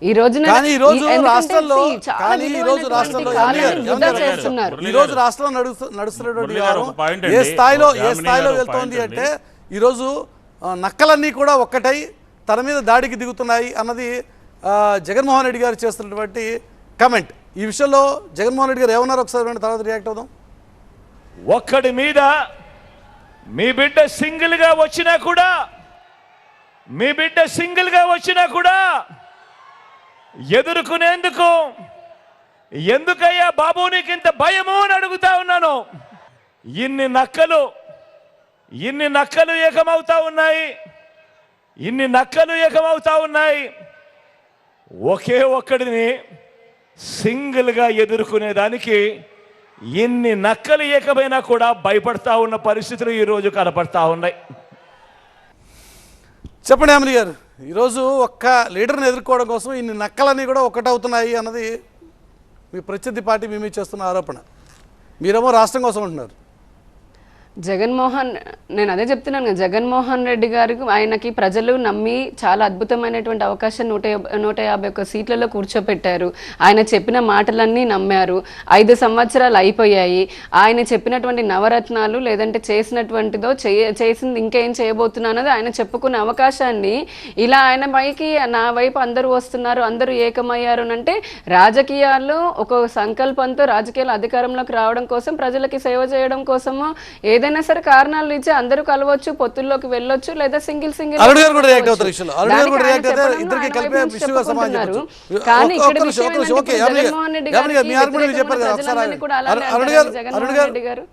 ఈ రోజు రాష్ట్రంలో నడుస్తున్నటువంటి ఏ స్థాయిలో వెళ్తోంది అంటే ఈరోజు నక్కలన్నీ కూడా ఒక్కటై తన మీద దాడికి దిగుతున్నాయి అన్నది జగన్మోహన్ రెడ్డి గారు చేస్తున్నటువంటి కమెంట్. ఈ విషయంలో జగన్మోహన్ రెడ్డి గారు ఏమన్నారు ఒకసారి తర్వాత రియాక్ట్ అవుదాం. ఒక్కడి మీద మీ బిడ్డ సింగిల్ గా వచ్చినా కూడా ఎదుర్కొనేందుకు ఎందుకయ్యా బాబు నీకు ఇంత భయము అని అడుగుతా ఉన్నాను. ఇన్ని నక్కలు ఏకమవుతా ఉన్నాయి. ఒకే ఒక్కడిని సింగిల్గా ఎదుర్కొనేదానికి ఇన్ని నక్కలు ఏకమైనా కూడా భయపడతా ఉన్న పరిస్థితులు ఈరోజు కనపడతా ఉన్నాయి. చెప్పండి అమరి గారు, ఈరోజు ఒక్క లీడర్ని ఎదుర్కోవడం కోసం ఇన్ని నక్కలన్నీ కూడా ఒక్కటవుతున్నాయి అన్నది మీ ప్రత్యర్థి పార్టీ మీ మీద చేస్తున్న ఆరోపణ. మీరేమో రాష్ట్రం కోసం అంటున్నారు. నేను అదే చెప్తున్నాను కదా, జగన్మోహన్ రెడ్డి గారికి ఆయనకి ప్రజలు నమ్మి చాలా అద్భుతమైనటువంటి అవకాశం 151 సీట్లలో కూర్చోపెట్టారు. ఆయన చెప్పిన మాటలన్నీ నమ్మారు. 5 సంవత్సరాలు అయిపోయాయి. ఆయన చెప్పినటువంటి నవరత్నాలు లేదంటే చేసినటువంటిదో చేసింది ఇంకేం చేయబోతున్నా అన్నది ఆయన చెప్పుకునే అవకాశాన్ని ఇలా ఆయన పైకి నా వైపు అందరూ వస్తున్నారు, అందరూ ఏకమయ్యారు అంటే రాజకీయాల్లో ఒక సంకల్పంతో రాజకీయాలు అధికారంలోకి రావడం కోసం, ప్రజలకి సేవ చేయడం కోసము ఏదైనా సరే కారణాలు ఇచ్చి అందరూ కలవచ్చు, పొత్తుల్లోకి వెళ్ళొచ్చు, లేదా సింగిల్ కానీ ఇక్కడ జగన్మోహన్ రెడ్డి గారు